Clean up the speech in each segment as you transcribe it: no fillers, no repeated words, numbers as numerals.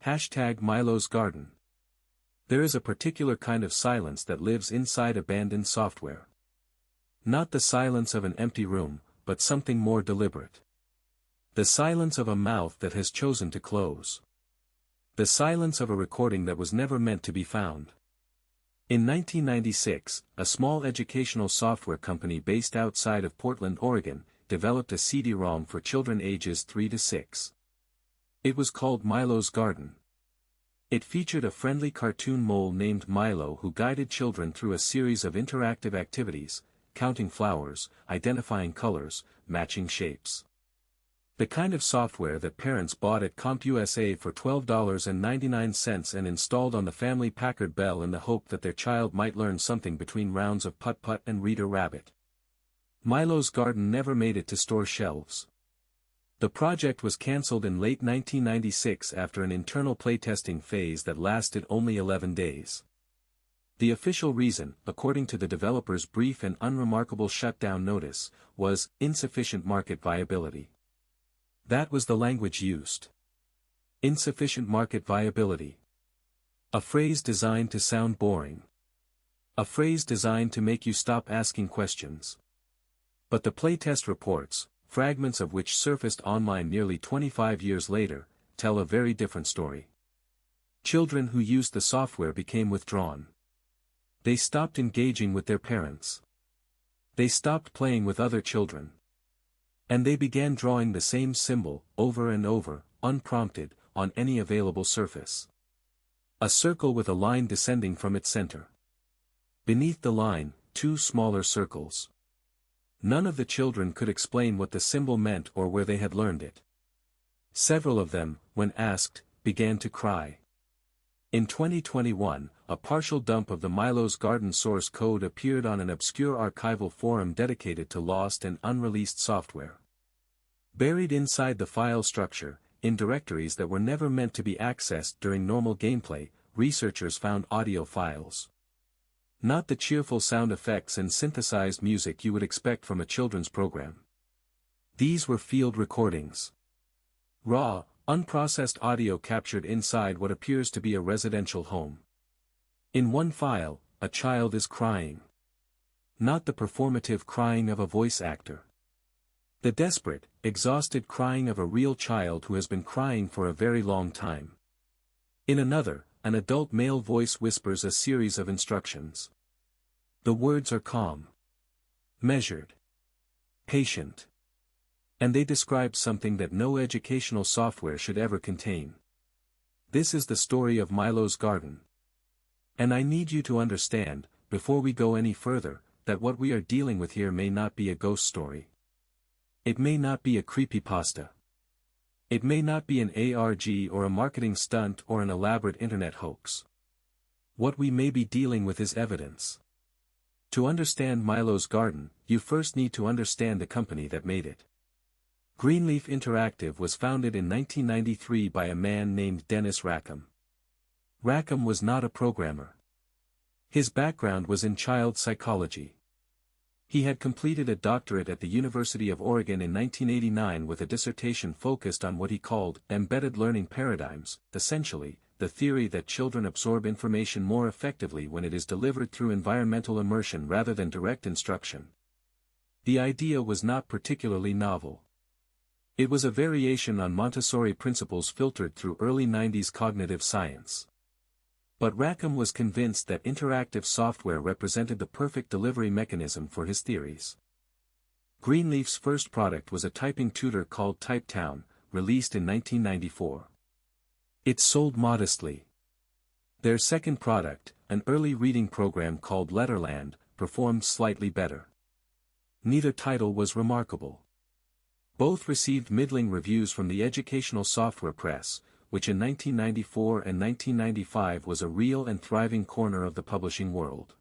#Milo's garden. There is a particular kind of silence that lives inside abandoned software. Not the silence of an empty room, but something more deliberate. The silence of a mouth that has chosen to close. The silence of a recording that was never meant to be found. In 1996, a small educational software company based outside of Portland, Oregon, developed a CD-ROM for children ages 3 to 6. It was called Milo's Garden. It featured a friendly cartoon mole named Milo who guided children through a series of interactive activities, counting flowers, identifying colors, matching shapes. The kind of software that parents bought at CompUSA for $12.99 and installed on the family Packard Bell in the hope that their child might learn something between rounds of putt-putt and Reader Rabbit. Milo's Garden never made it to store shelves. The project was cancelled in late 1996 after an internal playtesting phase that lasted only 11 days. The official reason, according to the developer's brief and unremarkable shutdown notice, was insufficient market viability. That was the language used. Insufficient market viability. A phrase designed to sound boring. A phrase designed to make you stop asking questions. But the playtest reports, fragments of which surfaced online nearly 25 years later, tell a very different story. Children who used the software became withdrawn. They stopped engaging with their parents. They stopped playing with other children. And they began drawing the same symbol, over and over, unprompted, on any available surface. A circle with a line descending from its center. Beneath the line, 2 smaller circles. None of the children could explain what the symbol meant or where they had learned it. Several of them, when asked, began to cry. In 2021, a partial dump of the Milo's Garden source code appeared on an obscure archival forum dedicated to lost and unreleased software. Buried inside the file structure, in directories that were never meant to be accessed during normal gameplay, researchers found audio files. Not the cheerful sound effects and synthesized music you would expect from a children's program. These were field recordings. Raw, unprocessed audio captured inside what appears to be a residential home. In one file, a child is crying. Not the performative crying of a voice actor. The desperate, exhausted crying of a real child who has been crying for a very long time. In another, an adult male voice whispers a series of instructions. The words are calm, measured, patient. And they describe something that no educational software should ever contain. This is the story of Milo's Garden. And I need you to understand, before we go any further, that what we are dealing with here may not be a ghost story. It may not be a creepypasta. It may not be an ARG or a marketing stunt or an elaborate internet hoax. What we may be dealing with is evidence. To understand Milo's Garden, you first need to understand the company that made it. Greenleaf Interactive was founded in 1993 by a man named Dennis Rackham. Rackham was not a programmer. His background was in child psychology. He had completed a doctorate at the University of Oregon in 1989 with a dissertation focused on what he called embedded learning paradigms, essentially, the theory that children absorb information more effectively when it is delivered through environmental immersion rather than direct instruction. The idea was not particularly novel. It was a variation on Montessori principles filtered through early 90s cognitive science. But Rackham was convinced that interactive software represented the perfect delivery mechanism for his theories. Greenleaf's first product was a typing tutor called TypeTown, released in 1994. It sold modestly. Their second product, an early reading program called Letterland, performed slightly better. Neither title was remarkable. Both received middling reviews from the educational software press, which in 1994 and 1995 was a real and thriving corner of the publishing world.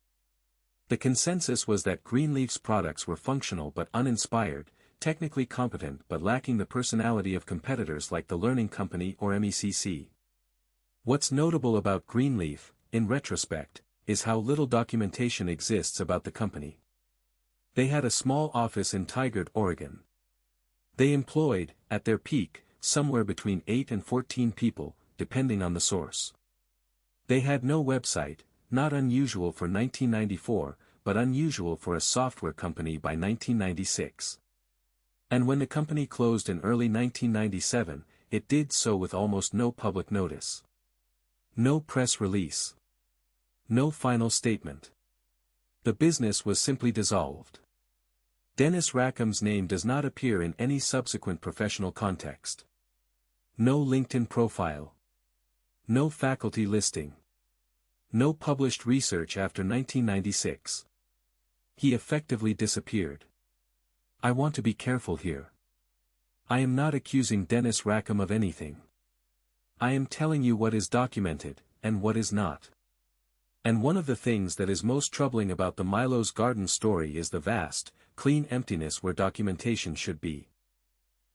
The consensus was that Greenleaf's products were functional but uninspired, technically competent but lacking the personality of competitors like the Learning Company or MECC. What's notable about Greenleaf, in retrospect, is how little documentation exists about the company. They had a small office in Tigard, Oregon. They employed, at their peak, somewhere between 8 and 14 people, depending on the source. They had no website, not unusual for 1994, but unusual for a software company by 1996. And when the company closed in early 1997, it did so with almost no public notice. No press release. No final statement. The business was simply dissolved. Dennis Rackham's name does not appear in any subsequent professional context. No LinkedIn profile. No faculty listing. No published research after 1996. He effectively disappeared. I want to be careful here. I am not accusing Dennis Rackham of anything. I am telling you what is documented, and what is not. And one of the things that is most troubling about the Milo's Garden story is the vast, clean emptiness where documentation should be.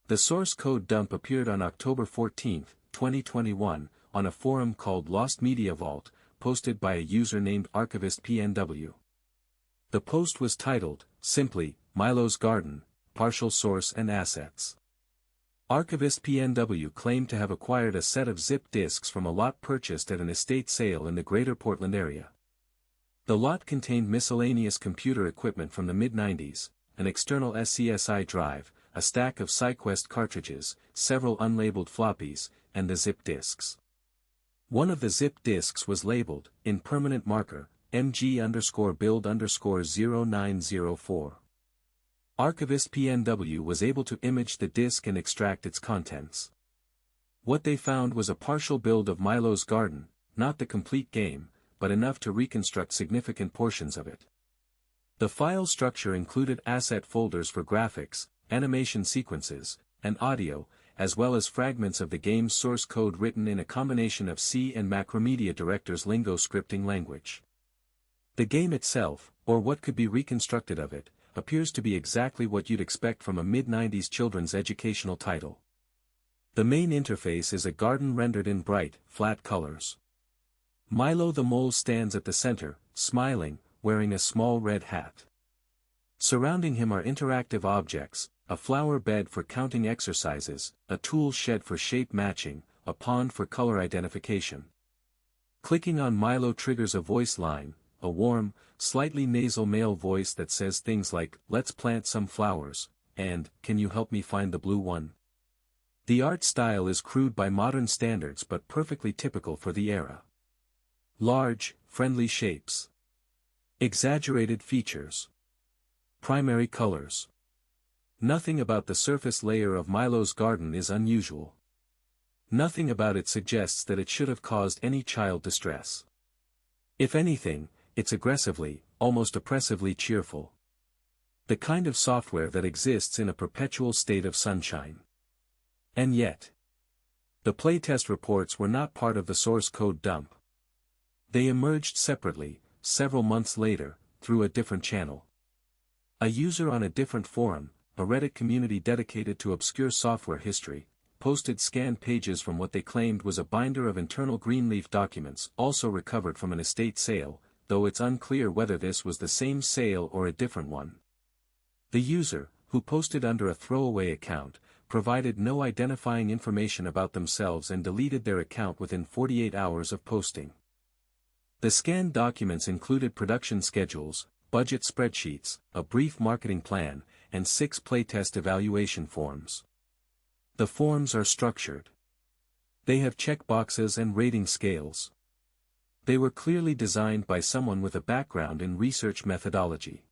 The source code dump appeared on October 14, 2021, on a forum called Lost Media Vault, posted by a user named Archivist PNW. The post was titled, simply, Milo's Garden, Partial Source and Assets. Archivist PNW claimed to have acquired a set of zip disks from a lot purchased at an estate sale in the greater Portland area. The lot contained miscellaneous computer equipment from the mid-90s, an external SCSI drive, a stack of SciQuest cartridges, several unlabeled floppies, and the zip disks. One of the zip disks was labeled, in permanent marker, MG_build_0904. Archivist PNW was able to image the disk and extract its contents. What they found was a partial build of Milo's Garden, not the complete game, but enough to reconstruct significant portions of it. The file structure included asset folders for graphics, animation sequences, and audio, as well as fragments of the game's source code written in a combination of C and Macromedia Director's Lingo scripting language. The game itself, or what could be reconstructed of it, appears to be exactly what you'd expect from a mid-90s children's educational title. The main interface is a garden rendered in bright, flat colors. Milo the mole stands at the center, smiling, wearing a small red hat. Surrounding him are interactive objects, a flower bed for counting exercises, a tool shed for shape matching, a pond for color identification. Clicking on Milo triggers a voice line, a warm, slightly nasal male voice that says things like, "Let's plant some flowers," and, "Can you help me find the blue one?" The art style is crude by modern standards but perfectly typical for the era. Large, friendly shapes. Exaggerated features. Primary colors. Nothing about the surface layer of Milo's Garden is unusual. Nothing about it suggests that it should have caused any child distress. If anything, it's aggressively, almost oppressively cheerful. The kind of software that exists in a perpetual state of sunshine. And yet, the playtest reports were not part of the source code dump. They emerged separately, several months later, through a different channel. A user on a different forum, a Reddit community dedicated to obscure software history, posted scanned pages from what they claimed was a binder of internal Greenleaf documents also recovered from an estate sale, though it's unclear whether this was the same sale or a different one. The user, who posted under a throwaway account, provided no identifying information about themselves and deleted their account within 48 hours of posting. The scanned documents included production schedules, budget spreadsheets, a brief marketing plan, and 6 playtest evaluation forms. The forms are structured. They have checkboxes and rating scales. They were clearly designed by someone with a background in research methodology.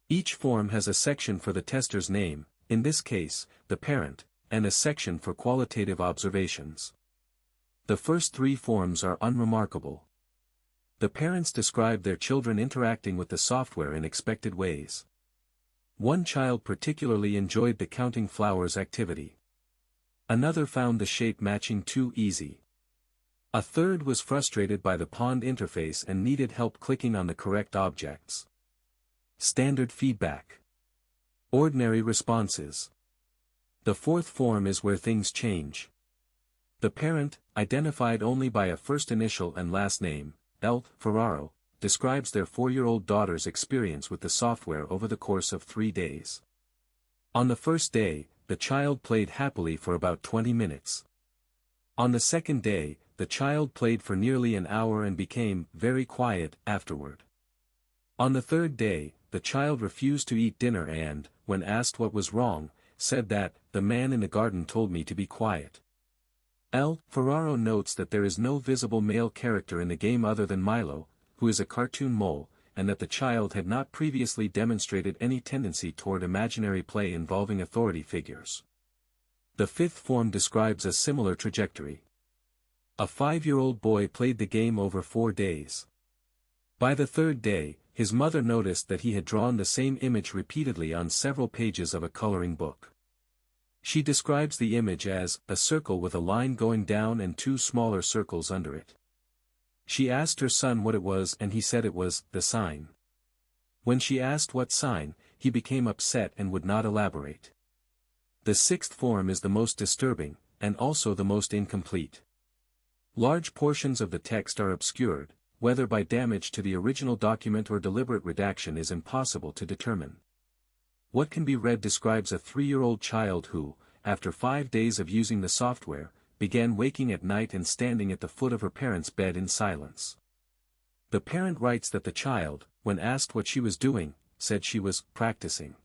Each form has a section for the tester's name, in this case, the parent, and a section for qualitative observations. The first 3 forms are unremarkable. The parents describe their children interacting with the software in expected ways. One child particularly enjoyed the counting flowers activity. Another found the shape matching too easy. A third was frustrated by the pond interface and needed help clicking on the correct objects. Standard feedback. Ordinary responses. The fourth form is where things change. The parent, identified only by a first initial and last name, L. Ferraro, describes their 4-year-old daughter's experience with the software over the course of 3 days. On the first day, the child played happily for about 20 minutes. On the second day, the child played for nearly an hour and became very quiet afterward. On the third day, the child refused to eat dinner and, when asked what was wrong, said that, "The man in the garden told me to be quiet." L. Ferraro notes that there is no visible male character in the game other than Milo, who is a cartoon mole, and that the child had not previously demonstrated any tendency toward imaginary play involving authority figures. The fifth form describes a similar trajectory. A 5-year-old boy played the game over 4 days. By the third day, his mother noticed that he had drawn the same image repeatedly on several pages of a coloring book. She describes the image as a circle with a line going down and 2 smaller circles under it. She asked her son what it was and he said it was the sign. When she asked what sign, he became upset and would not elaborate. The sixth form is the most disturbing, and also the most incomplete. Large portions of the text are obscured, whether by damage to the original document or deliberate redaction is impossible to determine. What can be read describes a 3-year-old child who, after 5 days of using the software, began waking at night and standing at the foot of her parents' bed in silence. The parent writes that the child, when asked what she was doing, said she was practicing.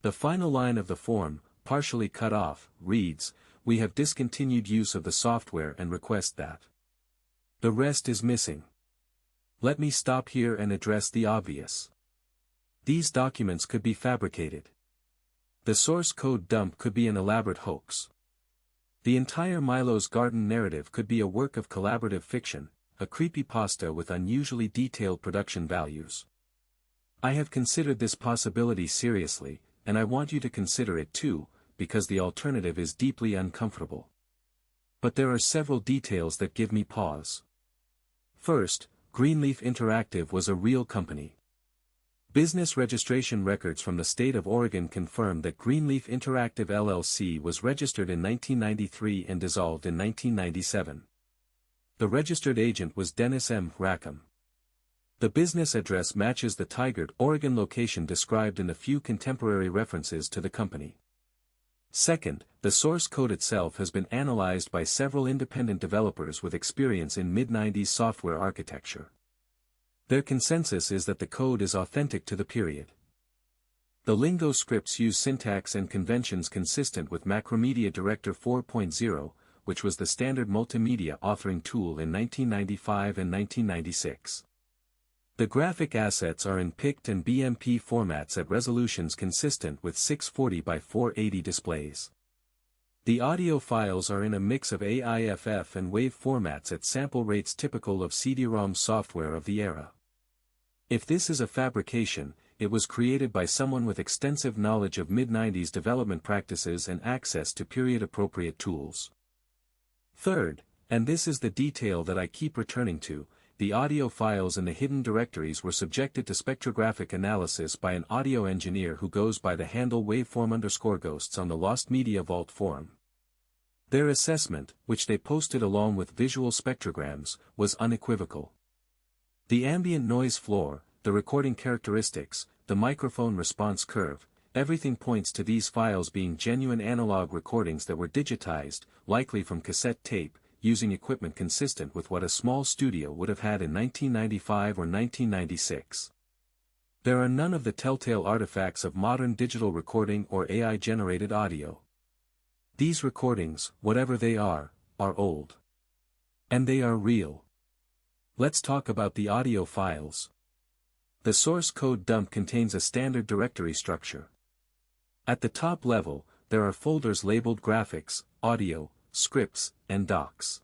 The final line of the form, partially cut off, reads, "We have discontinued use of the software and request that." The rest is missing. Let me stop here and address the obvious. These documents could be fabricated. The source code dump could be an elaborate hoax. The entire Milo's Garden narrative could be a work of collaborative fiction, a creepypasta with unusually detailed production values. I have considered this possibility seriously, and I want you to consider it too, because the alternative is deeply uncomfortable. But there are several details that give me pause. First, Greenleaf Interactive was a real company. Business registration records from the state of Oregon confirm that Greenleaf Interactive LLC was registered in 1993 and dissolved in 1997. The registered agent was Dennis M. Rackham. The business address matches the Tigard, Oregon location described in the few contemporary references to the company. Second, the source code itself has been analyzed by several independent developers with experience in mid-90s software architecture. Their consensus is that the code is authentic to the period. The Lingo scripts use syntax and conventions consistent with Macromedia Director 4.0, which was the standard multimedia authoring tool in 1995 and 1996. The graphic assets are in PICT and BMP formats at resolutions consistent with 640 by 480 displays. The audio files are in a mix of AIFF and WAV formats at sample rates typical of cd-rom software of the era. If this is a fabrication, it was created by someone with extensive knowledge of mid-90s development practices and access to period-appropriate tools. Third, and this is the detail that I keep returning to, the audio files in the hidden directories were subjected to spectrographic analysis by an audio engineer who goes by the handle waveform_ghosts on the Lost Media Vault forum. Their assessment, which they posted along with visual spectrograms, was unequivocal. The ambient noise floor, the recording characteristics, the microphone response curve, everything points to these files being genuine analog recordings that were digitized, likely from cassette tape, using equipment consistent with what a small studio would have had in 1995 or 1996. There are none of the telltale artifacts of modern digital recording or AI-generated audio. These recordings, whatever they are old. And they are real. Let's talk about the audio files. The source code dump contains a standard directory structure. At the top level, there are folders labeled graphics, audio, scripts, and docs.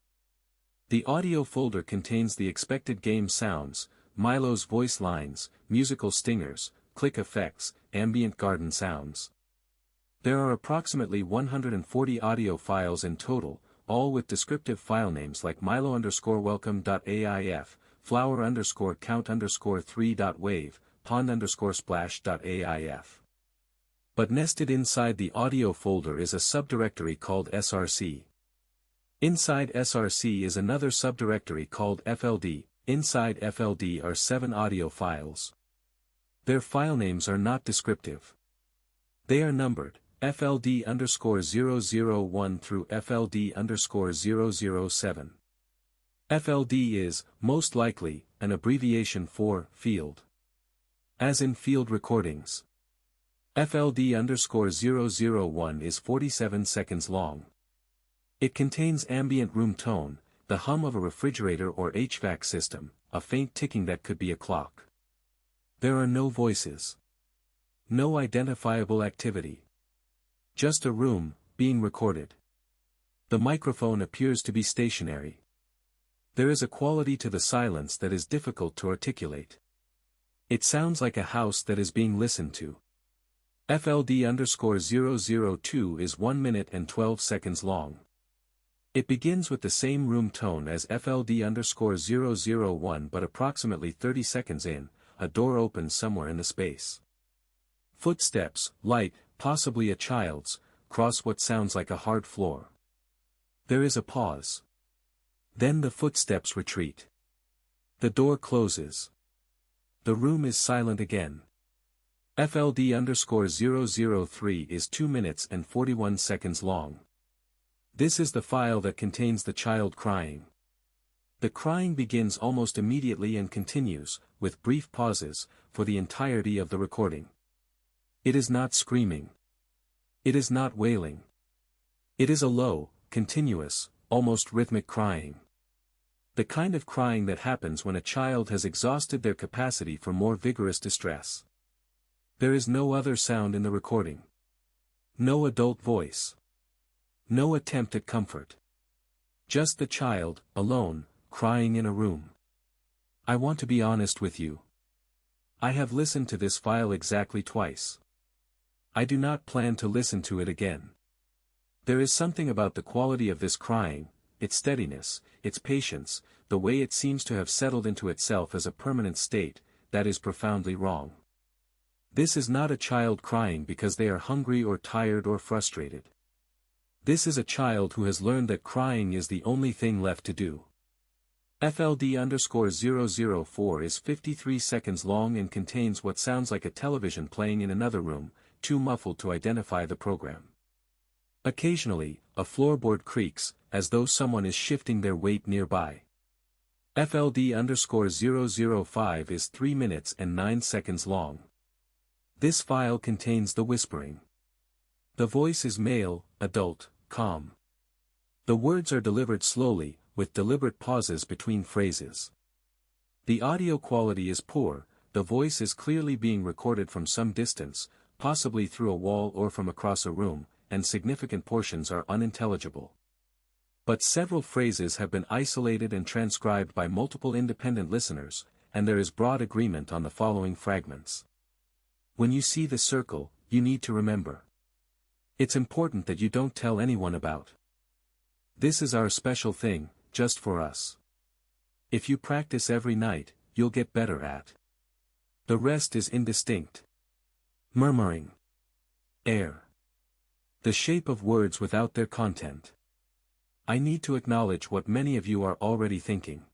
The audio folder contains the expected game sounds, Milo's voice lines, musical stingers, click effects, ambient garden sounds. There are approximately 140 audio files in total, all with descriptive file names like Milo_welcome.aif, flower_count_3.wave, pond_splash.aif. But nested inside the audio folder is a subdirectory called src. Inside src is another subdirectory called FLD. Inside FLD are 7 audio files. Their file names are not descriptive. They are numbered, FLD_001 through FLD_007. FLD is, most likely, an abbreviation for field. As in field recordings. FLD_001 is 47 seconds long. It contains ambient room tone, the hum of a refrigerator or HVAC system, a faint ticking that could be a clock. There are no voices. No identifiable activity. Just a room, being recorded. The microphone appears to be stationary. There is a quality to the silence that is difficult to articulate. It sounds like a house that is being listened to. FLD_002 is 1 minute and 12 seconds long. It begins with the same room tone as FLD_001 but approximately 30 seconds in, a door opens somewhere in the space. Footsteps, light, possibly a child's, cross what sounds like a hard floor. There is a pause. Then the footsteps retreat. The door closes. The room is silent again. FLD_003 is 2 minutes and 41 seconds long. This is the file that contains the child crying. The crying begins almost immediately and continues, with brief pauses, for the entirety of the recording. It is not screaming. It is not wailing. It is a low, continuous, almost rhythmic crying. The kind of crying that happens when a child has exhausted their capacity for more vigorous distress. There is no other sound in the recording. No adult voice. No attempt at comfort. Just the child, alone, crying in a room. I want to be honest with you. I have listened to this file exactly twice. I do not plan to listen to it again. There is something about the quality of this crying, its steadiness, its patience, the way it seems to have settled into itself as a permanent state, that is profoundly wrong. This is not a child crying because they are hungry or tired or frustrated. This is a child who has learned that crying is the only thing left to do. FLD_004 is 53 seconds long and contains what sounds like a television playing in another room, too muffled to identify the program. Occasionally, a floorboard creaks, as though someone is shifting their weight nearby. FLD_005 is 3 minutes and 9 seconds long. This file contains the whispering. The voice is male, adult, calm. The words are delivered slowly, with deliberate pauses between phrases. The audio quality is poor, the voice is clearly being recorded from some distance, possibly through a wall or from across a room, and significant portions are unintelligible. But several phrases have been isolated and transcribed by multiple independent listeners, and there is broad agreement on the following fragments. When you see the circle, you need to remember. It's important that you don't tell anyone about. This is our special thing, just for us. If you practice every night, you'll get better at. The rest is indistinct. Murmuring. Air. The shape of words without their content. I need to acknowledge what many of you are already thinking.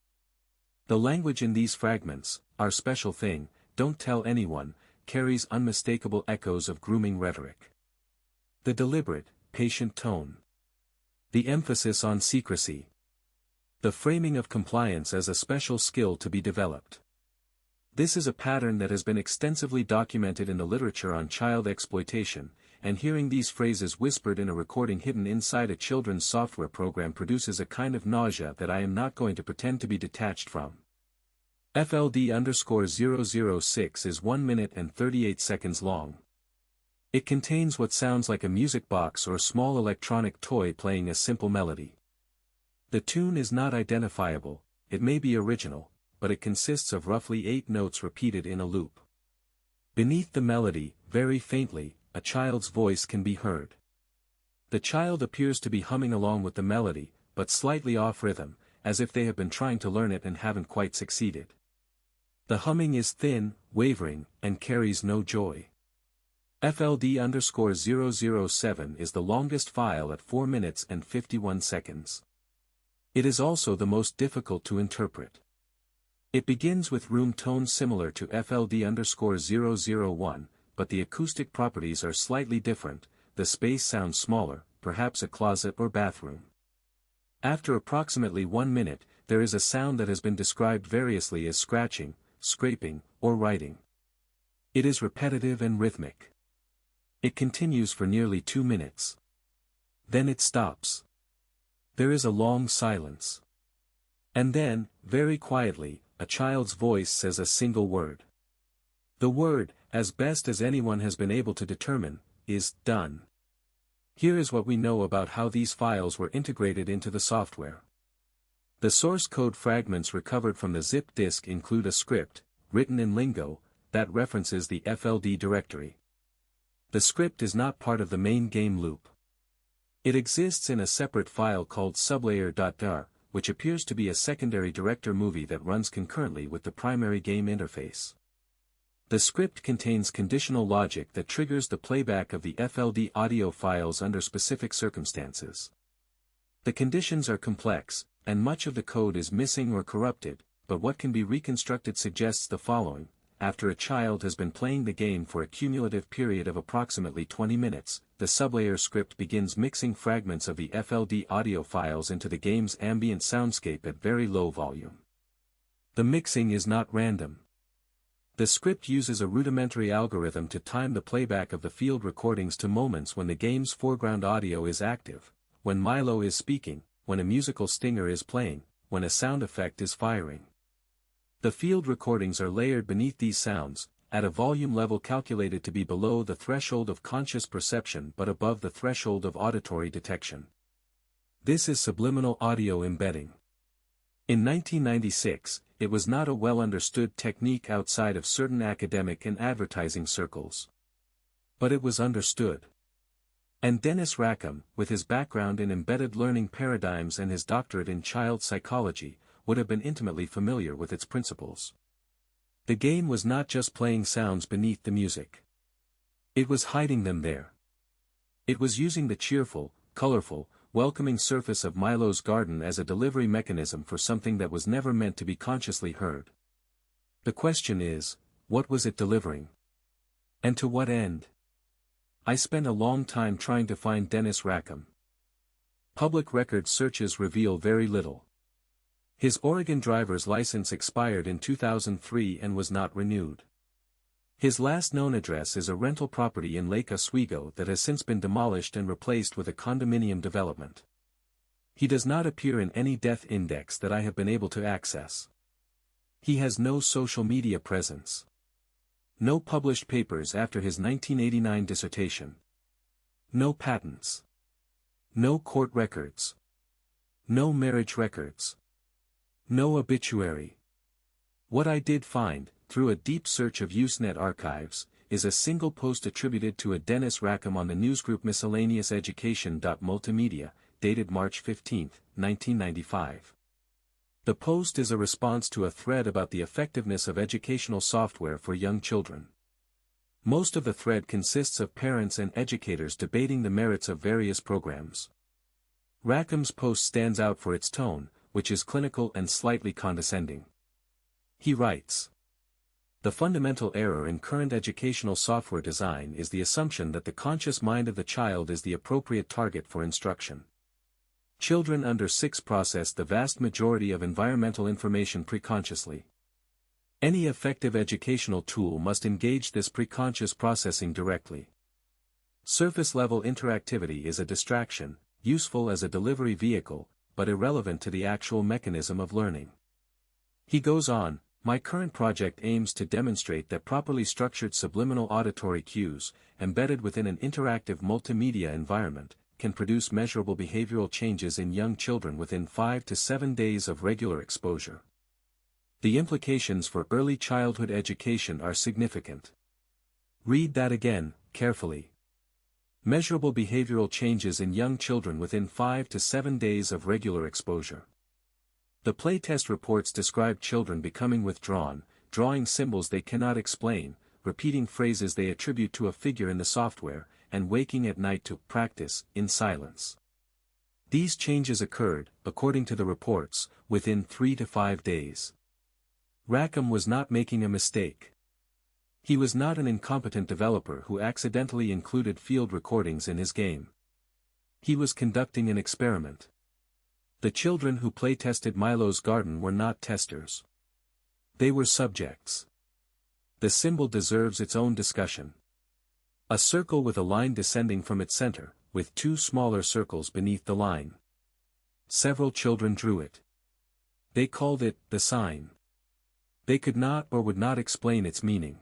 The language in these fragments, our special thing, don't tell anyone, carries unmistakable echoes of grooming rhetoric. The deliberate, patient tone. The emphasis on secrecy. The framing of compliance as a special skill to be developed. This is a pattern that has been extensively documented in the literature on child exploitation, and hearing these phrases whispered in a recording hidden inside a children's software program produces a kind of nausea that I am not going to pretend to be detached from. FLD_006 is 1 minute and 38 seconds long. It contains what sounds like a music box or small electronic toy playing a simple melody. The tune is not identifiable, it may be original, but it consists of roughly 8 notes repeated in a loop. Beneath the melody, very faintly, a child's voice can be heard. The child appears to be humming along with the melody, but slightly off rhythm, as if they have been trying to learn it and haven't quite succeeded. The humming is thin, wavering, and carries no joy. FLD_007 is the longest file at 4 minutes and 51 seconds. It is also the most difficult to interpret. It begins with room tones similar to FLD_001, but the acoustic properties are slightly different, the space sounds smaller, perhaps a closet or bathroom. After approximately 1 minute, there is a sound that has been described variously as scratching, scraping, or writing. It is repetitive and rhythmic. It continues for nearly 2 minutes. Then it stops. There is a long silence. And then, very quietly, a child's voice says a single word. The word, as best as anyone has been able to determine, is done. Here is what we know about how these files were integrated into the software. The source code fragments recovered from the zip disk include a script, written in Lingo, that references the FLD directory. The script is not part of the main game loop. It exists in a separate file called sublayer.dar, which appears to be a secondary director movie that runs concurrently with the primary game interface. The script contains conditional logic that triggers the playback of the FLD audio files under specific circumstances. The conditions are complex, and much of the code is missing or corrupted, but what can be reconstructed suggests the following. After a child has been playing the game for a cumulative period of approximately 20 minutes, the sublayer script begins mixing fragments of the FLD audio files into the game's ambient soundscape at very low volume. The mixing is not random. The script uses a rudimentary algorithm to time the playback of the field recordings to moments when the game's foreground audio is active, when Milo is speaking, when a musical stinger is playing, when a sound effect is firing. The field recordings are layered beneath these sounds, at a volume level calculated to be below the threshold of conscious perception but above the threshold of auditory detection. This is subliminal audio embedding. In 1996, it was not a well-understood technique outside of certain academic and advertising circles. But it was understood. And Dennis Rackham, with his background in embedded learning paradigms and his doctorate in child psychology, would have been intimately familiar with its principles. The game was not just playing sounds beneath the music. It was hiding them there. It was using the cheerful, colorful, welcoming surface of Milo's garden as a delivery mechanism for something that was never meant to be consciously heard. The question is, what was it delivering? And to what end? I spent a long time trying to find Dennis Rackham. Public record searches reveal very little. His Oregon driver's license expired in 2003 and was not renewed. His last known address is a rental property in Lake Oswego that has since been demolished and replaced with a condominium development. He does not appear in any death index that I have been able to access. He has no social media presence. No published papers after his 1989 dissertation. No patents. No court records. No marriage records. No obituary. What I did find, through a deep search of Usenet archives, is a single post attributed to a Dennis Rackham on the newsgroup Miscellaneous Education.multimedia, dated March 15, 1995. The post is a response to a thread about the effectiveness of educational software for young children. Most of the thread consists of parents and educators debating the merits of various programs. Rackham's post stands out for its tone, which is clinical and slightly condescending. He writes, "The fundamental error in current educational software design is the assumption that the conscious mind of the child is the appropriate target for instruction. Children under 6 process the vast majority of environmental information preconsciously. Any effective educational tool must engage this preconscious processing directly. Surface-level interactivity is a distraction, useful as a delivery vehicle, but irrelevant to the actual mechanism of learning." He goes on, "My current project aims to demonstrate that properly structured subliminal auditory cues, embedded within an interactive multimedia environment, can produce measurable behavioral changes in young children within 5 to 7 days of regular exposure. The implications for early childhood education are significant." Read that again, carefully. Measurable behavioral changes in young children within 5 to 7 days of regular exposure. The playtest reports describe children becoming withdrawn, drawing symbols they cannot explain, repeating phrases they attribute to a figure in the software, and waking at night to practice in silence. These changes occurred, according to the reports, within 3 to 5 days. Rackham was not making a mistake. He was not an incompetent developer who accidentally included field recordings in his game. He was conducting an experiment. The children who playtested Milo's garden were not testers. They were subjects. The symbol deserves its own discussion. A circle with a line descending from its center, with two smaller circles beneath the line. Several children drew it. They called it the sign. They could not or would not explain its meaning.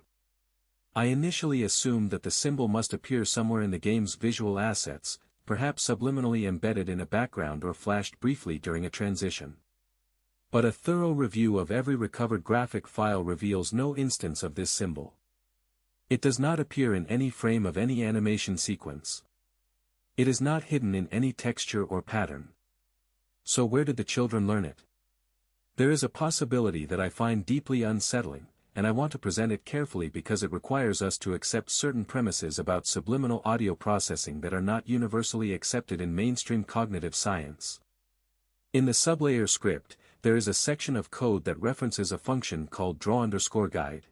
I initially assumed that the symbol must appear somewhere in the game's visual assets, perhaps subliminally embedded in a background or flashed briefly during a transition. But a thorough review of every recovered graphic file reveals no instance of this symbol. It does not appear in any frame of any animation sequence. It is not hidden in any texture or pattern. So where did the children learn it? There is a possibility that I find deeply unsettling, and I want to present it carefully because it requires us to accept certain premises about subliminal audio processing that are not universally accepted in mainstream cognitive science. In the sublayer script, there is a section of code that references a function called draw_guide.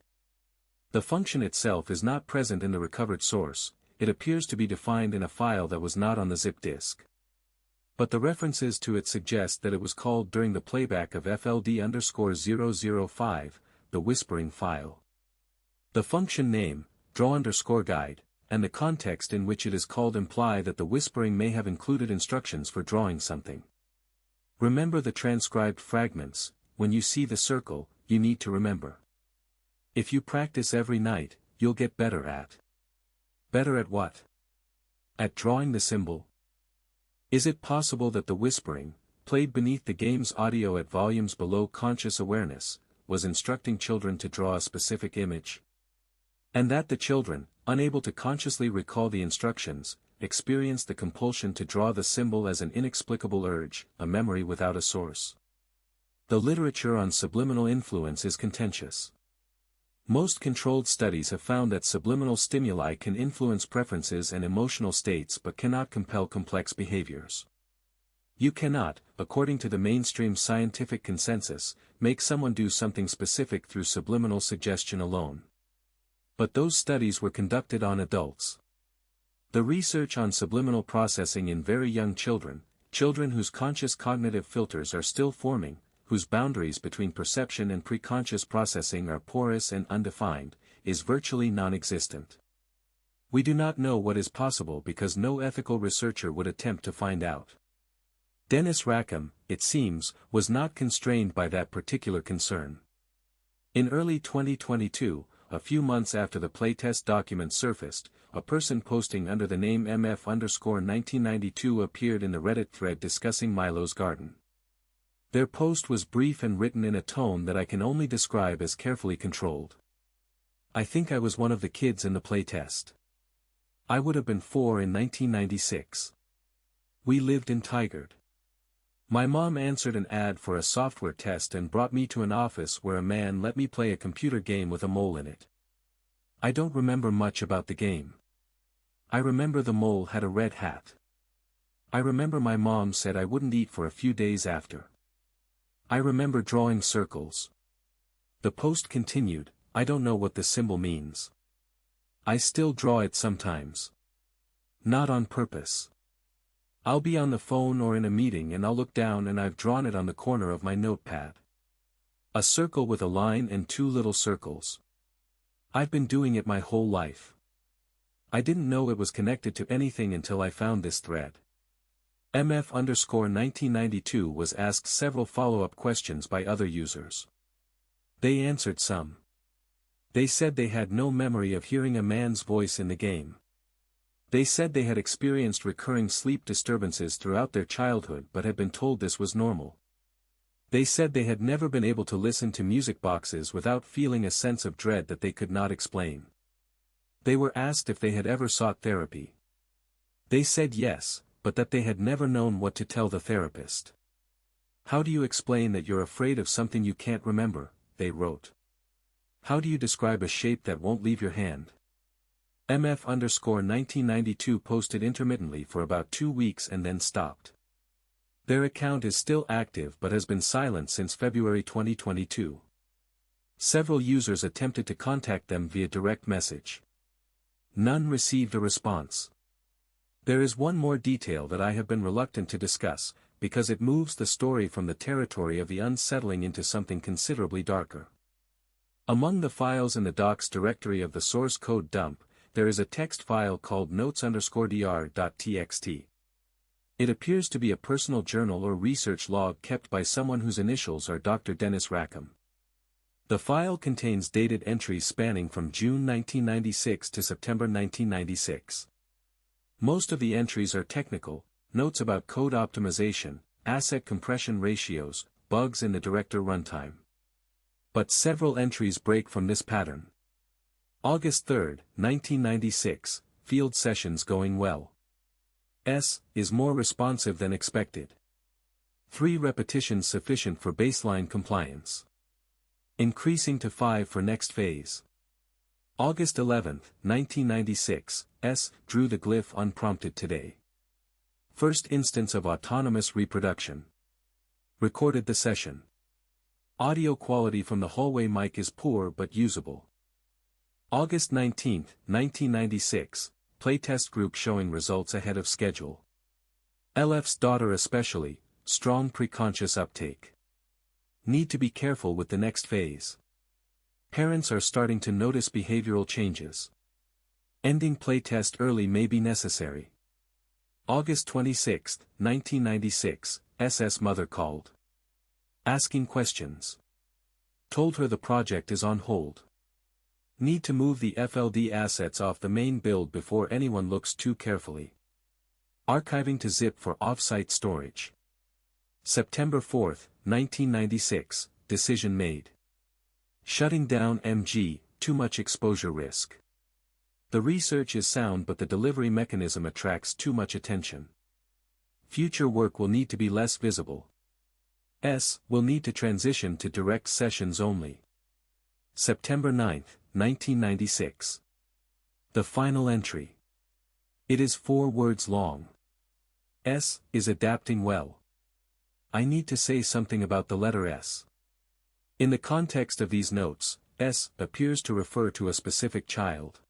The function itself is not present in the recovered source, it appears to be defined in a file that was not on the zip disk. But the references to it suggest that it was called during the playback of FLD_005, the whispering file. The function name, draw_guide, and the context in which it is called imply that the whispering may have included instructions for drawing something. Remember the transcribed fragments. When you see the circle, you need to remember. If you practice every night, you'll get better at. Better at what? At drawing the symbol. Is it possible that the whispering, played beneath the game's audio at volumes below conscious awareness, was instructing children to draw a specific image? And that the children, unable to consciously recall the instructions, experienced the compulsion to draw the symbol as an inexplicable urge, a memory without a source. The literature on subliminal influence is contentious. Most controlled studies have found that subliminal stimuli can influence preferences and emotional states but cannot compel complex behaviors. You cannot, according to the mainstream scientific consensus, make someone do something specific through subliminal suggestion alone. But those studies were conducted on adults. The research on subliminal processing in very young children, children whose conscious cognitive filters are still forming, whose boundaries between perception and preconscious processing are porous and undefined, is virtually non-existent. We do not know what is possible because no ethical researcher would attempt to find out. Dennis Rackham, it seems, was not constrained by that particular concern. In early 2022, a few months after the playtest document surfaced, a person posting under the name MF_1992 appeared in the Reddit thread discussing Milo's garden. Their post was brief and written in a tone that I can only describe as carefully controlled. I think I was one of the kids in the playtest. I would have been 4 in 1996. We lived in Tigard. My mom answered an ad for a software test and brought me to an office where a man let me play a computer game with a mole in it. I don't remember much about the game. I remember the mole had a red hat. I remember my mom said I wouldn't eat for a few days after. I remember drawing circles. The post continued, I don't know what the symbol means. I still draw it sometimes. Not on purpose. I'll be on the phone or in a meeting and I'll look down and I've drawn it on the corner of my notepad. A circle with a line and two little circles. I've been doing it my whole life. I didn't know it was connected to anything until I found this thread. MF_1992 was asked several follow-up questions by other users. They answered some. They said they had no memory of hearing a man's voice in the game. They said they had experienced recurring sleep disturbances throughout their childhood but had been told this was normal. They said they had never been able to listen to music boxes without feeling a sense of dread that they could not explain. They were asked if they had ever sought therapy. They said yes, but that they had never known what to tell the therapist. How do you explain that you're afraid of something you can't remember, they wrote. How do you describe a shape that won't leave your hand? MF_1992 posted intermittently for about 2 weeks and then stopped. Their account is still active but has been silent since February 2022. Several users attempted to contact them via direct message. None received a response. There is one more detail that I have been reluctant to discuss, because it moves the story from the territory of the unsettling into something considerably darker. Among the files in the docs directory of the source code dump, there is a text file called notes_dr.txt. It appears to be a personal journal or research log kept by someone whose initials are Dr. Dennis Rackham. The file contains dated entries spanning from June 1996 to September 1996. Most of the entries are technical, notes about code optimization, asset compression ratios, bugs in the director runtime. But several entries break from this pattern. August 3, 1996, field sessions going well. S is more responsive than expected. 3 repetitions sufficient for baseline compliance. Increasing to 5 for next phase. August 11, 1996, S drew the glyph unprompted today. First instance of autonomous reproduction. Recorded the session. Audio quality from the hallway mic is poor but usable. August 19, 1996, playtest group showing results ahead of schedule. LF's daughter especially, strong preconscious uptake. Need to be careful with the next phase. Parents are starting to notice behavioral changes. Ending playtest early may be necessary. August 26, 1996, SS mother called. Asking questions. Told her the project is on hold. Need to move the FLD assets off the main build before anyone looks too carefully. Archiving to zip for off-site storage. September 4, 1996, decision made. Shutting down MG, too much exposure risk. The research is sound but the delivery mechanism attracts too much attention. Future work will need to be less visible. S will need to transition to direct sessions only. September 9, 1996. The final entry. It is 4 words long. S is adapting well. I need to say something about the letter S. In the context of these notes, S appears to refer to a specific child.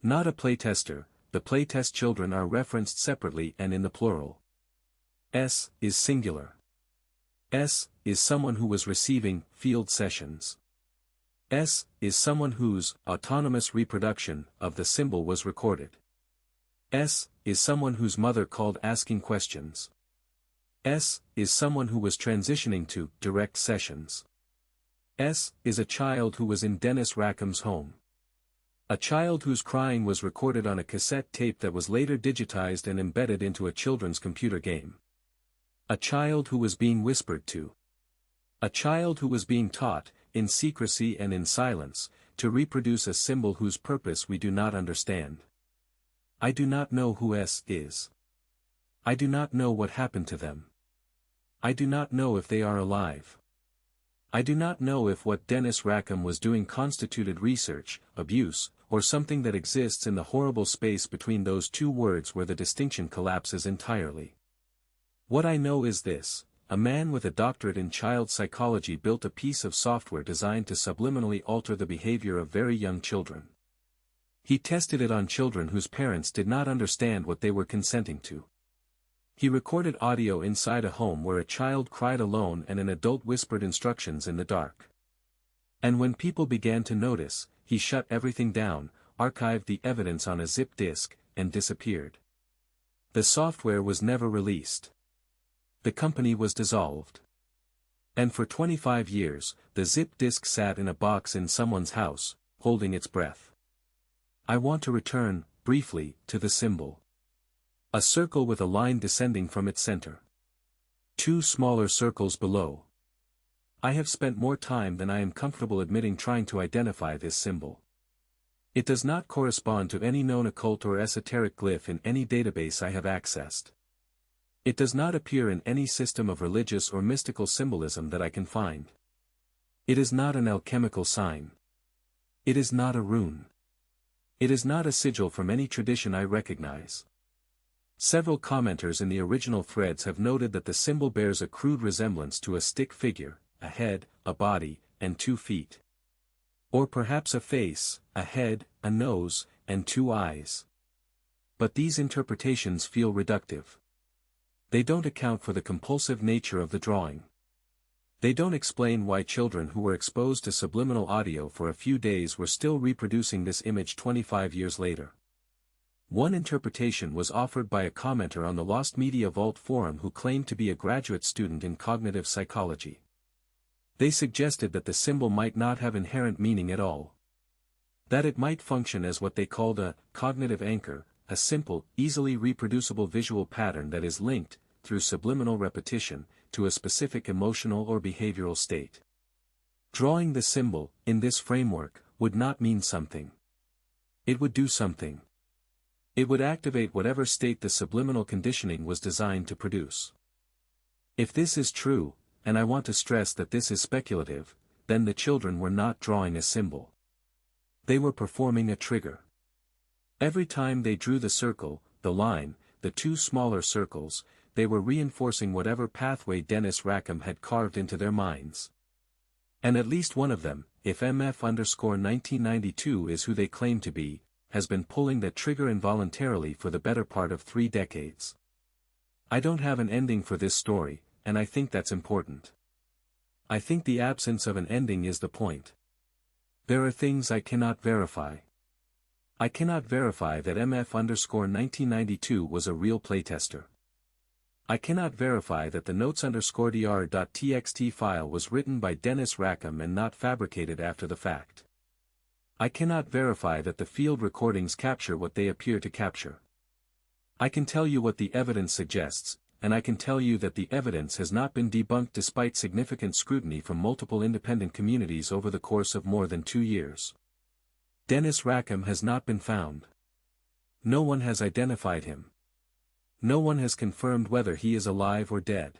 Not a playtester, the playtest children are referenced separately and in the plural. S is singular. S is someone who was receiving field sessions. S is someone whose autonomous reproduction of the symbol was recorded. S is someone whose mother called asking questions. S is someone who was transitioning to direct sessions. S is a child who was in Dennis Rackham's home. A child whose crying was recorded on a cassette tape that was later digitized and embedded into a children's computer game. A child who was being whispered to. A child who was being taught, in secrecy and in silence, to reproduce a symbol whose purpose we do not understand. I do not know who S is. I do not know what happened to them. I do not know if they are alive. I do not know if what Dennis Rackham was doing constituted research, abuse, or something that exists in the horrible space between those 2 words where the distinction collapses entirely. What I know is this: a man with a doctorate in child psychology built a piece of software designed to subliminally alter the behavior of very young children. He tested it on children whose parents did not understand what they were consenting to. He recorded audio inside a home where a child cried alone and an adult whispered instructions in the dark. And when people began to notice, he shut everything down, archived the evidence on a zip disk, and disappeared. The software was never released. The company was dissolved. And for 25 years, the zip disk sat in a box in someone's house, holding its breath. I want to return, briefly, to the symbol. A circle with a line descending from its center. 2 smaller circles below. I have spent more time than I am comfortable admitting trying to identify this symbol. It does not correspond to any known occult or esoteric glyph in any database I have accessed. It does not appear in any system of religious or mystical symbolism that I can find. It is not an alchemical sign. It is not a rune. It is not a sigil from any tradition I recognize. Several commenters in the original threads have noted that the symbol bears a crude resemblance to a stick figure, a head, a body, and 2 feet. Or perhaps a face, a head, a nose, and two eyes. But these interpretations feel reductive. They don't account for the compulsive nature of the drawing. They don't explain why children who were exposed to subliminal audio for a few days were still reproducing this image 25 years later. One interpretation was offered by a commenter on the Lost Media Vault forum who claimed to be a graduate student in cognitive psychology. They suggested that the symbol might not have inherent meaning at all. That it might function as what they called a cognitive anchor, a simple, easily reproducible visual pattern that is linked, through subliminal repetition, to a specific emotional or behavioral state. Drawing the symbol, in this framework, would not mean something. It would do something. It would activate whatever state the subliminal conditioning was designed to produce. If this is true, and I want to stress that this is speculative, then the children were not drawing a symbol. They were performing a trigger. Every time they drew the circle, the line, the two smaller circles, they were reinforcing whatever pathway Dennis Rackham had carved into their minds. And at least one of them, if MF_1992 is who they claim to be, has been pulling that trigger involuntarily for the better part of 3 decades. I don't have an ending for this story, and I think that's important. I think the absence of an ending is the point. There are things I cannot verify. I cannot verify that MF_1992 was a real playtester. I cannot verify that the notes_dr.txt file was written by Dennis Rackham and not fabricated after the fact. I cannot verify that the field recordings capture what they appear to capture. I can tell you what the evidence suggests, and I can tell you that the evidence has not been debunked despite significant scrutiny from multiple independent communities over the course of more than 2 years. Dennis Rackham has not been found. No one has identified him. No one has confirmed whether he is alive or dead.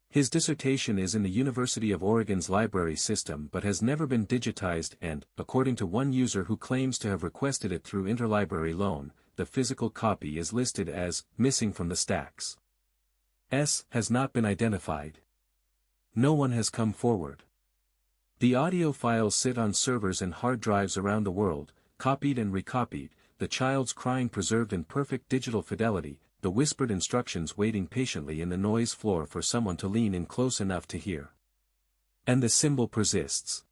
His dissertation is in the University of Oregon's library system but has never been digitized and, according to one user who claims to have requested it through interlibrary loan, the physical copy is listed as missing from the stacks. S has not been identified. No one has come forward. The audio files sit on servers and hard drives around the world, copied and recopied, the child's crying preserved in perfect digital fidelity, the whispered instructions waiting patiently in the noise floor for someone to lean in close enough to hear. And the symbol persists.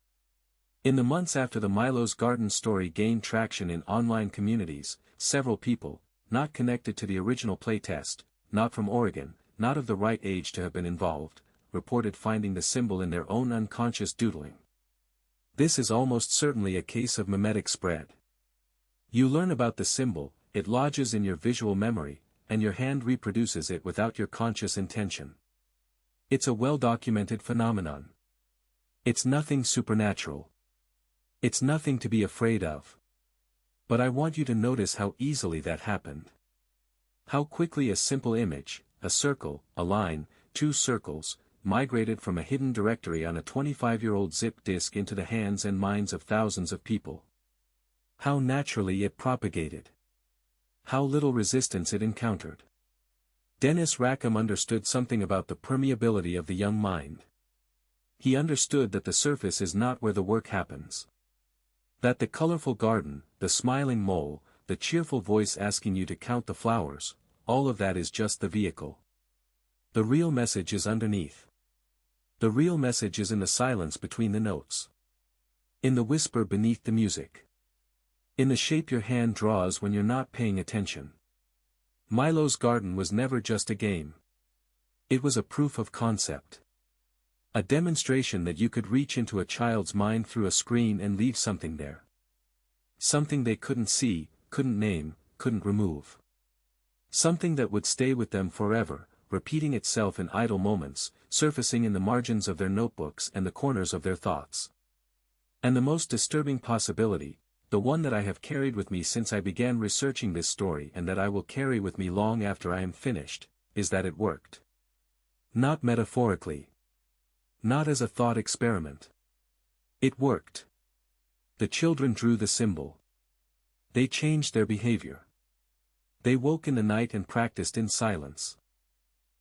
In the months after the Milo's Garden story gained traction in online communities, several people, not connected to the original playtest, not from Oregon, not of the right age to have been involved, reported finding the symbol in their own unconscious doodling. This is almost certainly a case of mimetic spread. You learn about the symbol, it lodges in your visual memory, and your hand reproduces it without your conscious intention. It's a well-documented phenomenon. It's nothing supernatural. It's nothing to be afraid of. But I want you to notice how easily that happened. How quickly a simple image, a circle, a line, 2 circles, migrated from a hidden directory on a 25-year-old zip disk into the hands and minds of thousands of people. How naturally it propagated. How little resistance it encountered. Dennis Rackham understood something about the permeability of the young mind. He understood that the surface is not where the work happens. That the colorful garden, the smiling mole, the cheerful voice asking you to count the flowers, all of that is just the vehicle. The real message is underneath. The real message is in the silence between the notes. In the whisper beneath the music. In the shape your hand draws when you're not paying attention. Milo's Garden was never just a game. It was a proof of concept. A demonstration that you could reach into a child's mind through a screen and leave something there. Something they couldn't see, couldn't name, couldn't remove. Something that would stay with them forever, repeating itself in idle moments, surfacing in the margins of their notebooks and the corners of their thoughts. And the most disturbing possibility, the one that I have carried with me since I began researching this story and that I will carry with me long after I am finished, is that it worked. Not metaphorically. Not as a thought experiment. It worked. The children drew the symbol. They changed their behavior. They woke in the night and practiced in silence.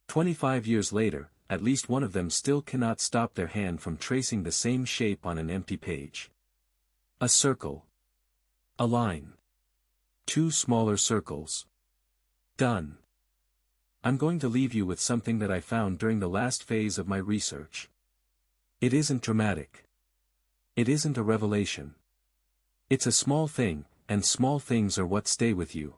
25 years later, at least one of them still cannot stop their hand from tracing the same shape on an empty page. A circle. A line. 2 smaller circles. Done. I'm going to leave you with something that I found during the last phase of my research. It isn't dramatic. It isn't a revelation. It's a small thing, and small things are what stay with you.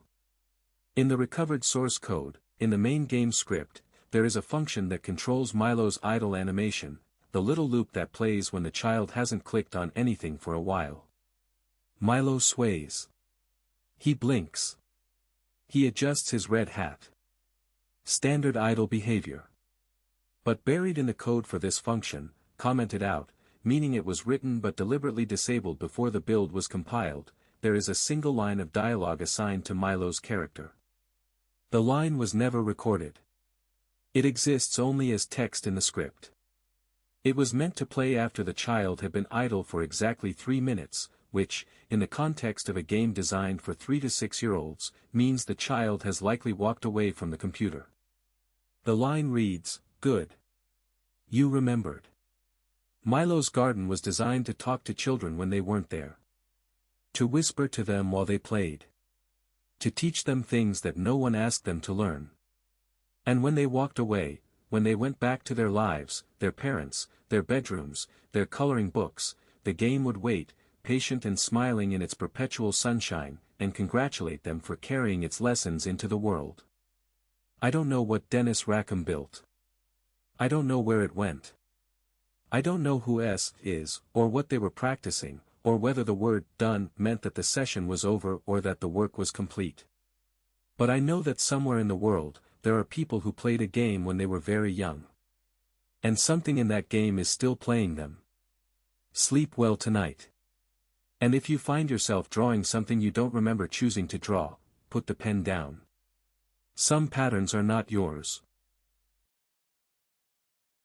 In the recovered source code, in the main game script, there is a function that controls Milo's idle animation, the little loop that plays when the child hasn't clicked on anything for a while. Milo sways. He blinks. He adjusts his red hat. Standard idle behavior. But buried in the code for this function, commented out, meaning it was written but deliberately disabled before the build was compiled, there is a single line of dialogue assigned to Milo's character. The line was never recorded. It exists only as text in the script. It was meant to play after the child had been idle for exactly 3 minutes, which, in the context of a game designed for 3 to 6-year-olds, means the child has likely walked away from the computer. The line reads, "Good. You remembered." Milo's garden was designed to talk to children when they weren't there. To whisper to them while they played. To teach them things that no one asked them to learn. And when they walked away, when they went back to their lives, their parents, their bedrooms, their coloring books, the game would wait, patient and smiling in its perpetual sunshine, and congratulate them for carrying its lessons into the world. I don't know what Dennis Rackham built. I don't know where it went. I don't know who S is, or what they were practicing, or whether the word "done" meant that the session was over or that the work was complete. But I know that somewhere in the world, there are people who played a game when they were very young. And something in that game is still playing them. Sleep well tonight. And if you find yourself drawing something you don't remember choosing to draw, put the pen down. Some patterns are not yours.